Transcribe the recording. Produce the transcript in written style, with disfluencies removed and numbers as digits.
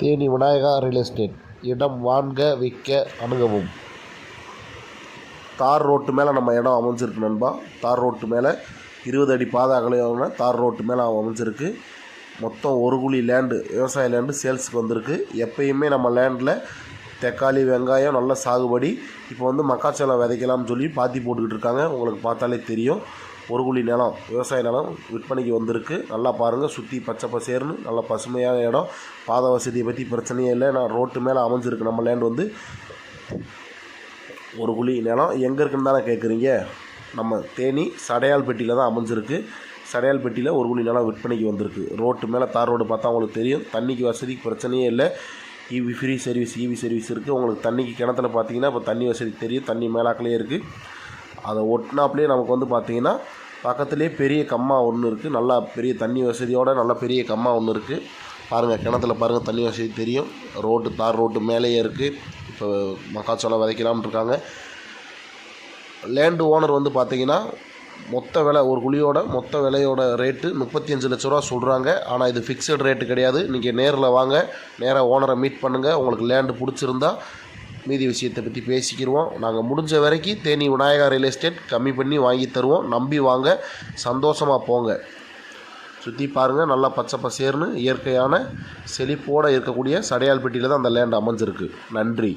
Theni Vinayaka real estate. இடம் வாங்க விற்க அணுகவும். தார் ரோட்டு மேலே நம்ம இடம் அமைஞ்சிருக்கு நண்பா. தார் ரோட்டு மேலே 20 அடி பாதை அகலையான தார் ரோட்டு மேலே அமைஞ்சிருக்கு. மொத்தம் 1 குழி லேண்டு, விவசாய லேண்டு சேல்ஸுக்கு வந்திருக்கு. எப்பயுமே நம்ம லேண்டில் தக்காளி வெங்காயம் நல்ல சாகுபடி. இப்போ வந்து மக்காச்சோளம் விதைக்கலாம்னு சொல்லி பாத்தி போட்டுக்கிட்டு இருக்காங்க. உங்களுக்கு பார்த்தாலே தெரியும். 1 குழி நிலம், விவசாய நிலம் விற்பனைக்கு வந்திருக்கு. நல்லா பாருங்கள், சுற்றி பச்சை பசேர்னு நல்ல பசுமையான இடம். பாதை வசதியை பற்றி பிரச்சனையே இல்லை. நான் ரோட்டு மேலே அமைஞ்சிருக்கு நம்ம லேண்டு வந்து. 1 குழி நிலம் எங்கே இருக்குன்னு தானே கேட்குறீங்க. நம்ம தேனி சடையால்பட்டியில் தான் அமைஞ்சிருக்கு. சடையால்பட்டியில் 1 குழி நிலம் விற்பனைக்கு வந்திருக்கு. ரோட்டு மேலே தார் ரோடு பார்த்தா உங்களுக்கு தெரியும். தண்ணிக்கு வசதிக்கு பிரச்சனையே இல்லை. இவி ஃப்ரீ சர்வீஸ், இவி சர்வீஸ் இருக்குது. உங்களுக்கு தண்ணிக்கு கிணத்துல பார்த்தீங்கன்னா இப்போ தண்ணி வசதி தெரியும். தண்ணி மேலாக்கிலே இருக்குது. அதை ஒட்டினாப்லேயே நமக்கு வந்து பார்த்திங்கன்னா பக்கத்துலேயே பெரிய கம்மா ஒன்று இருக்குது. நல்லா பெரிய தண்ணி வசதியோட நல்ல பெரிய கம்மா ஒன்று இருக்குது. பாருங்கள், கிணத்துல பாருங்கள், தண்ணி வசதி தெரியும். ரோட்டு தார் ரோட்டு மேலேயே இருக்குது. இப்போ மக்காச்சோளம் விதைக்கலாம்னு இருக்காங்க. லேண்டு ஓனர் வந்து பார்த்திங்கன்னா மொத்த விலை, 1 குழியோட மொத்த விலையோட ரேட்டு 35 லட்ச ரூபா சொல்கிறாங்க. ஆனால் இது ஃபிக்ஸட் ரேட்டு கிடையாது. நீங்கள் நேரில் வாங்க, நேராக ஓனரை மீட் பண்ணுங்கள். உங்களுக்கு லேண்டு பிடிச்சிருந்தா மீதி விஷயத்தை பற்றி பேசிக்கிடுவோம். நாங்கள் முடிஞ்ச வரைக்கும் தேனி விநாயகா ரியல் எஸ்டேட் கம்மி பண்ணி வாங்கி தருவோம். நம்பி வாங்க, சந்தோஷமாக போங்க. சுற்றி பாருங்கள், நல்லா பச்சை பசேர்னு இயற்கையான செழிப்போடு இருக்கக்கூடிய சடையால்பட்டியில் தான் அந்த லேண்ட் அமைஞ்சிருக்கு. நன்றி.